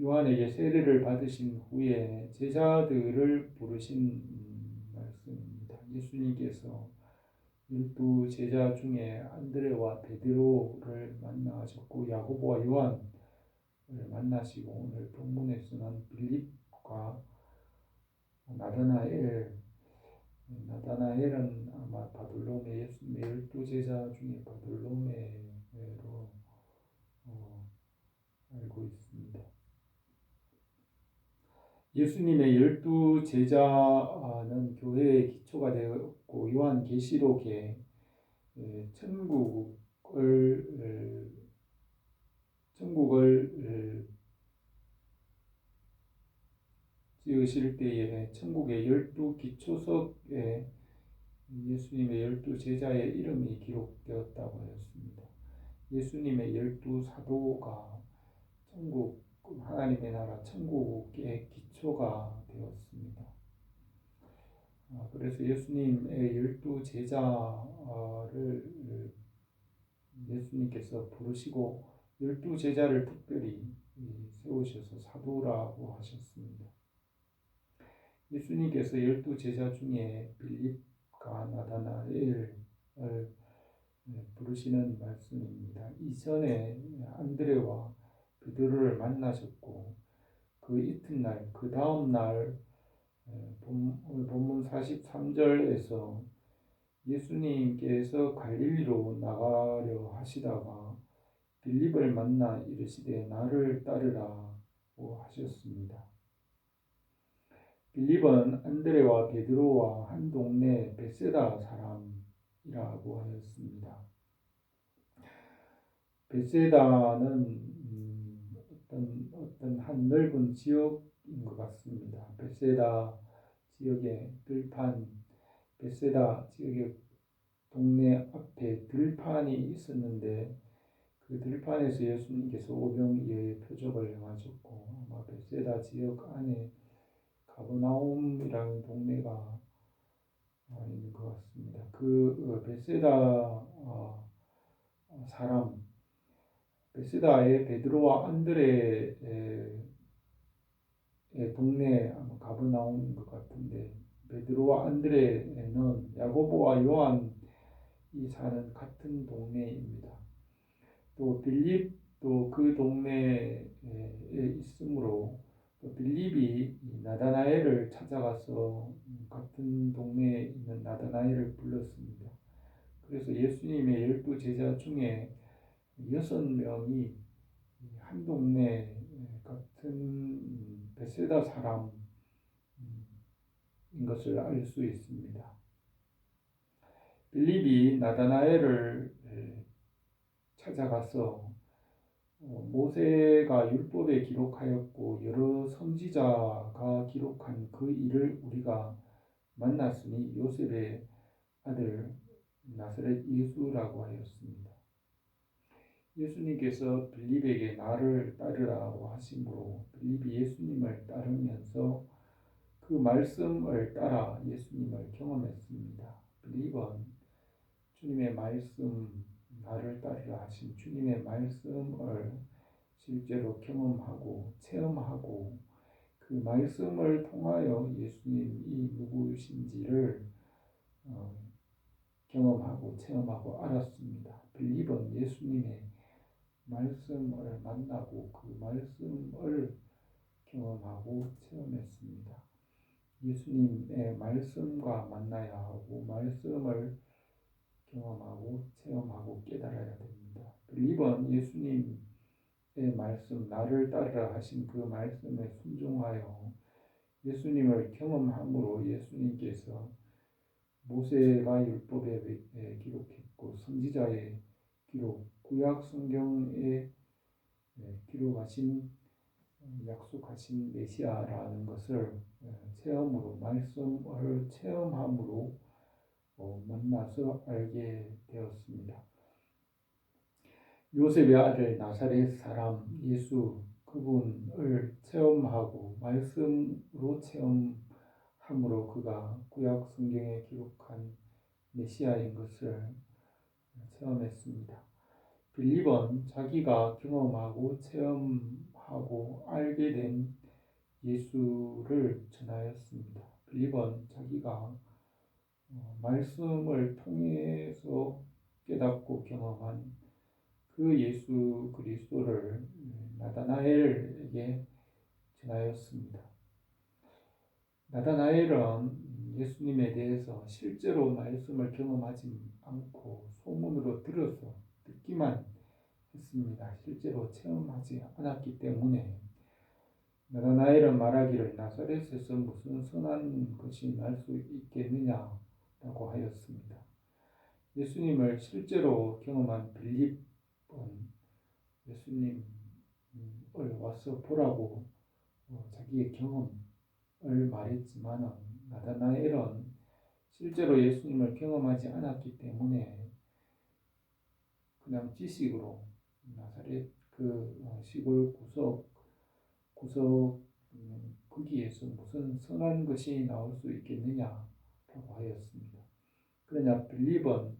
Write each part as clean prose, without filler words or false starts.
요한에게 세례를 받으신 후에 제자들을 부르신 말씀입니다. 예수님께서 12 제자 중에 안드레와 베드로를 만나셨고 야고보와 요한을 만나시고 오늘 본문에서는 빌립과 나다나엘은 아마 바돌로메, 예수님의 12제자 중에 바돌로메로 알고 있습니다. 예수님의 12제자는 교회의 기초가 되었고 요한계시록에 천국을 지으실 때에 천국의 12기초석에 예수님의 12제자의 이름이 기록되었다고 하였습니다. 예수님의 12사도가 천국, 하나님의 나라 천국의 기초가 되었습니다. 그래서 예수님의 12제자를 예수님께서 부르시고 12제자를 특별히 세우셔서 사도라고 하셨습니다. 예수님께서 12제자 중에 빌립과 나다나엘을 부르시는 말씀입니다. 이전에 안드레와 베드로를 만나셨고 그 이튿날, 그 다음날 본문 43절에서 예수님께서 갈릴리로 나가려 하시다가 빌립을 만나 이르시되 나를 따르라고 하셨습니다. 빌립은 안드레와 베드로와 한 동네 벳세다 사람이라고 하였습니다. 벳세다는 어떤 한 넓은 지역인 것 같습니다. 벳세다 지역의 벳세다 지역의 동네 앞에 들판이 있었는데 그 들판에서 예수님께서 오병이어의 표적을 행하셨고 아마 벳세다 지역 안에 가버나움이라는 동네가 있는 것 같습니다. 그 벳세다 사람, 벳세다의 베드로와 안드레의 동네 아마 가버나움인 것 같은데 베드로와 안드레는 야고보와 요한이 사는 같은 동네입니다. 또 빌립도 그 동네에 있으므로 또 빌립이 나다나엘을 찾아가서 같은 동네에 있는 나다나엘을 불렀습니다. 그래서 예수님의 12제자 중에 6명이 한 동네 같은 벳세다 사람인 것을 알 수 있습니다. 빌립이 나다나엘을 찾아가서 모세가 율법에 기록하였고 여러 선지자가 기록한 그 일을 우리가 만났으니 요셉의 아들 나사렛 예수라고 하였습니다. 예수님께서 빌립에게 나를 따르라고 하심으로 빌립이 예수님을 따르면서 그 말씀을 따라 예수님을 경험했습니다. 빌립은 주님의 말씀 나를 따르라 하신 주님의 말씀을 실제로 경험하고 체험하고 그 말씀을 통하여 예수님이 누구신지를 경험하고 체험하고 알았습니다. 빌립은 예수님의 말씀을 만나고 그 말씀을 경험하고 체험했습니다. 예수님의 말씀과 만나야 하고 말씀을 경험하고 체험하고 깨달아야 됩니다. 빌립은 예수님의 말씀 나를 따르라 하신 그 말씀에 순종하여 예수님을 경험함으로 예수님께서 모세가 율법에 기록했고 선지자의 기록, 구약 성경에 기록하신 약속하신 메시아라는 것을 체험으로 말씀을 체험함으로 만나서 알게 되었습니다. 요셉의 아들 나사렛 사람 예수 그분을 체험하고 말씀으로 체험함으로 그가 구약 성경에 기록한 메시아인 것을 체험했습니다. 빌립은 자기가 경험하고 체험한 경험하고 알게 된 예수를 전하였습니다. 빌립은 자기가 말씀을 통해서 깨닫고 경험한 그 예수 그리스도를 나다나엘에게 전하였습니다. 나다나엘은 예수님에 대해서 실제로 말씀을 경험하지 않고 소문으로 들어서 듣기만 했습니다. 실제로 체험하지 않았기 때문에 나다나엘은 말하기를 나사렛에서 무슨 선한 것이 날 수 있겠느냐라고 하였습니다. 예수님을 실제로 경험한 빌립은 예수님을 와서 보라고 자기의 경험을 말했지만 나다나엘은 실제로 예수님을 경험하지 않았기 때문에 그냥 지식으로 나사렛 그 시골 구석 거기에서 무슨 선한 것이 나올 수 있겠느냐라고 하였습니다. 그러나 빌립은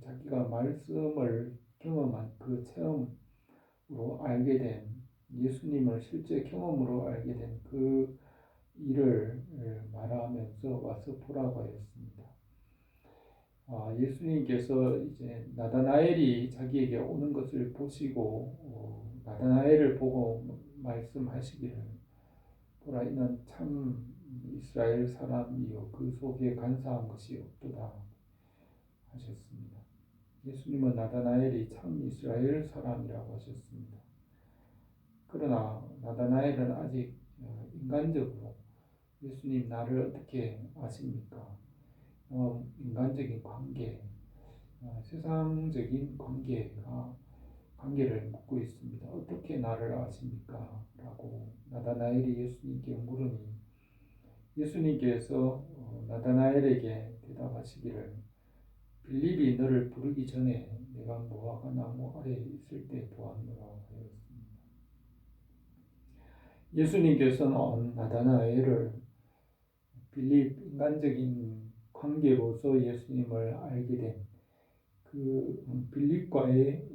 자기가 말씀을 경험한 그 체험으로 알게 된 예수님을 실제 경험으로 알게 된 그 일을 말하면서 와서 보라고 하였습니다. 예수님께서 이제 나다나엘이 자기에게 오는 것을 보시고 나다나엘을 보고 말씀하시기를 보라 이는 참 이스라엘 사람이요 그 속에 간사한 것이 없도다 하셨습니다. 예수님은 나다나엘이 참 이스라엘 사람이라고 하셨습니다. 그러나 나다나엘은 아직 인간적으로 예수님 나를 어떻게 아십니까? 인간적인 관계, 세상적인 관계를 묻고 있습니다. 어떻게 나를 아십니까? 라고 나다나엘이 예수님께 물으니 예수님께서 나다나엘에게 대답하시기를 빌립이 너를 부르기 전에 내가 무화과 나무 아래에 있을 때 보았노라 하였습니다. 예수님께서는 나다나엘을 빌립 인간적인 관계로서 예수님을 알게 된 그 빌립과의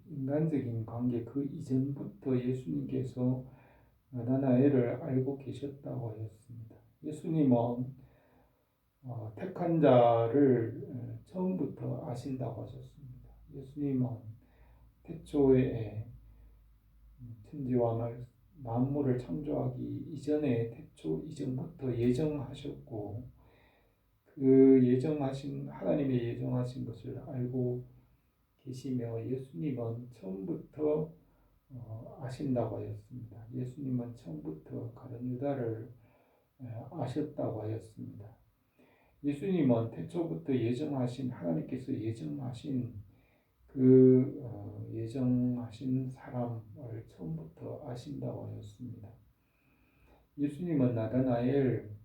인간적인 관계 그 이전부터 예수님께서 나다나엘을 알고 계셨다고 하였습니다. 예수님은 택한 자를 처음부터 아신다고 하셨습니다. 예수님은 태초에 천지와 만물을 창조하기 이전에 태초 이전부터 예정하셨고 그 예정하신 하나님의 예정하신 것을 알고 계시며 예수님은 처음부터 아신다고 하였습니다. 예수님은 처음부터 가룟 유다를 아셨다고 하였습니다. 예수님은 태초부터 예정하신 하나님께서 예정하신 그 예정하신 사람을 처음부터 아신다고 하였습니다. 예수님은 나다나엘을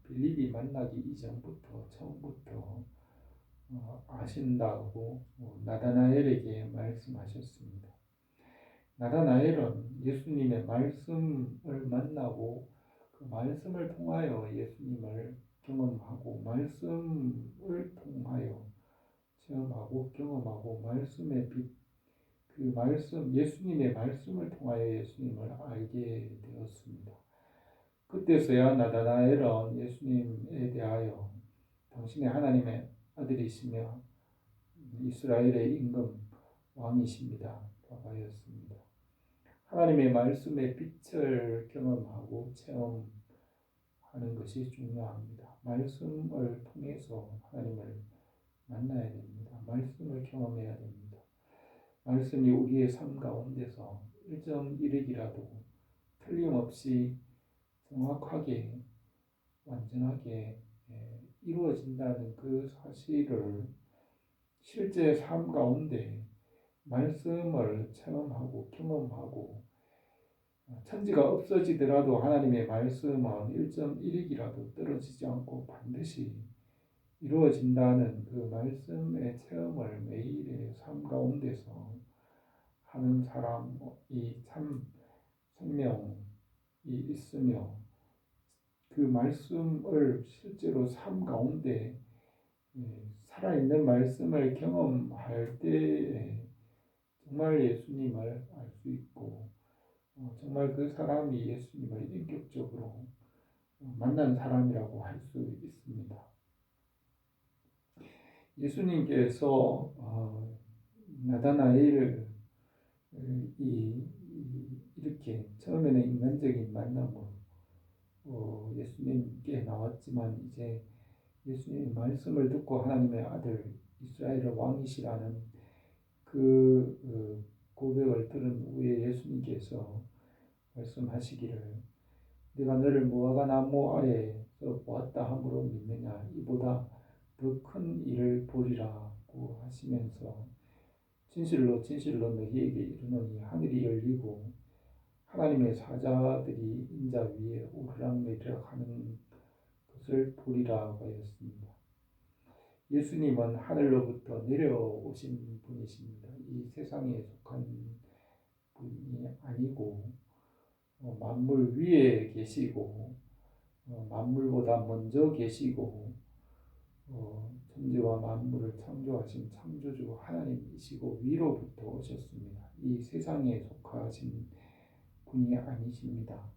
빌립이 만나기 이전부터 처음부터 아신다고 나다나엘에게 말씀하셨습니다. 나다나엘은 예수님의 말씀을 만나고 그 말씀을 통하여 예수님을 경험하고 말씀을 통하여 체험하고 경험하고 말씀의 빛, 그 말씀 예수님의 말씀을 통하여 예수님을 알게 되었습니다. 그때서야 나다나엘은 예수님에 대하여 당신의 하나님의 아들이시며 이스라엘의 임금 왕이십니다 라고 하였습니다. 하나님의 말씀의 빛을 경험하고 체험하는 것이 중요합니다. 말씀을 통해서 하나님을 만나야 됩니다. 말씀을 경험해야 됩니다. 말씀이 우리의 삶 가운데서 1.1획이라도 틀림없이 정확하게 완전하게 이루어진다는 그 사실을 실제 삶 가운데 말씀을 체험하고 경험하고 천지가 없어지더라도 하나님의 말씀은 1.1획이라도 떨어지지 않고 반드시 이루어진다는 그 말씀의 체험을 매일의 삶 가운데서 하는 사람이 참 생명이 있으며 그 말씀을 실제로 삶 가운데 살아있는 말씀을 경험할 때에 정말 예수님을 알 수 있고 정말 그 사람이 예수님을 인격적으로 만난 사람이라고 할 수 있습니다. 예수님께서 나다나엘을 이렇게 처음에는 인간적인 만남으로 예수님께 나왔지만 이제 예수님의 말씀을 듣고 하나님의 아들 이스라엘의 왕이시라는 그 고백을 들은 후에 예수님께서 말씀하시기를 내가 너를 무화과 나무 아래에서 보았다 함으로 믿느냐 이보다 더 큰 일을 보리라고 하시면서 진실로 진실로 너희에게 이르노니 하늘이 열리고 하나님의 사자들이 인자 위에 오르락내리락 하는 것을 보리라고 하였습니다. 예수님은 하늘로부터 내려오신 분이십니다. 이 세상에 속한 분이 아니고 만물 위에 계시고 만물보다 먼저 계시고 천지와 만물을 창조하신 창조주 하나님이시고 위로부터 오셨습니다. 이 세상에 속하신 분이 아니십니다.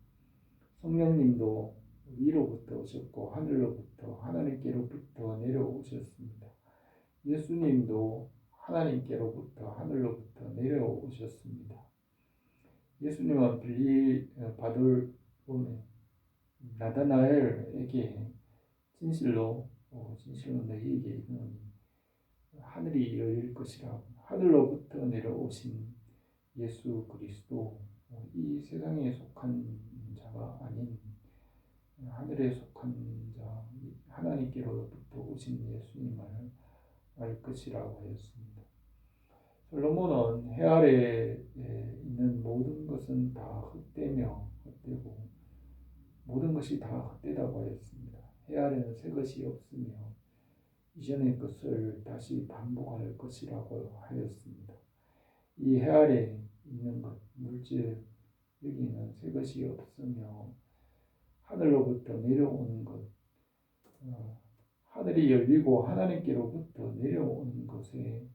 성령님도 위로부터 오셨고 하늘로부터 하나님께로부터 내려오셨습니다. 예수님도 하나님께로부터 하늘로부터 내려오셨습니다. 예수님은 빌리 바돌롬의 나다나엘에게 진실로 너희에게 이르노니 하늘이 열릴 것이라 하늘로부터 내려오신 예수 그리스도 이 세상에 속한 자가 아닌 하늘에 속한 자 하나님께로부터 오신 예수님을 알 것이라고 하였습니다. 솔로몬은 해 아래에 있는 모든 것은 다 헛되며 헛되고 모든 것이 다 헛되다고 하였습니다. 해 아래는 새 것이 없으며 이전의 것을 다시 반복할 것이라고 하였습니다. 이 해 아래 있는 것, 물질 여기는 새 것이 없으며 하늘로부터 내려오는 것, 하늘이 열리고 하나님께로부터 내려오는 것에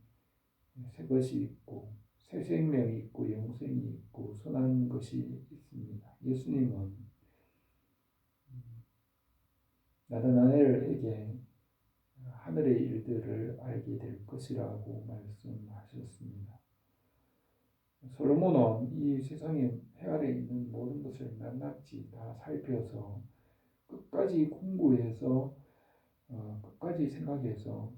새 것이 있고 새 생명이 있고 영생이 있고 선한 것이 있습니다. 예수님은 나다나엘에게 하늘의 일들을 알게 될 것이라고 말씀하셨습니다. 솔로몬은 이 세상에 해 아래 있는 모든 것을 낱낱이 다 살펴서 끝까지 공부해서 끝까지 생각해서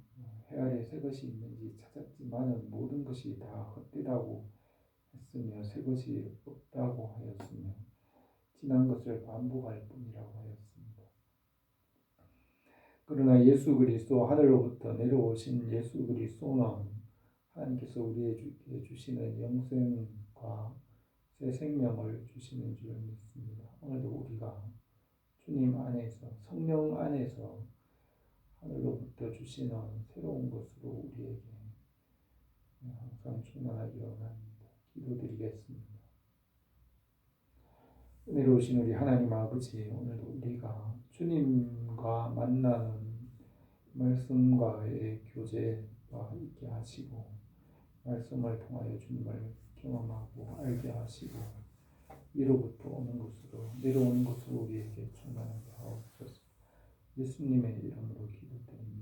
해 아래 새 것이 있는지 찾았지만은 모든 것이 다 헛되다고 했으며 새 것이 없다고 하였으며 지난 것을 반복할 뿐이라고 하였습니다. 그러나 예수 그리스도 하늘로부터 내려오신 예수 그리스도는 하나님께서 우리에게 주시는 영생과 새 생명을 주시는 줄 믿습니다. 오늘도 우리가 주님 안에서 성령 안에서 하늘로부터 주시는 새로운 것으로 우리에게 항상 충만하기 원합니다. 기도드리겠습니다. 은혜로우신 우리 하나님 아버지, 오늘도 우리가 주님과 만나는 말씀과의 교제가 있게 하시고 말씀을 통하여 주님을 경험하고 알게 하시고 위로부터 오는 것으로 내려오는 것으로 우리에게 충만하게 하옵소서. 예수님의 이름으로 기도드립니다.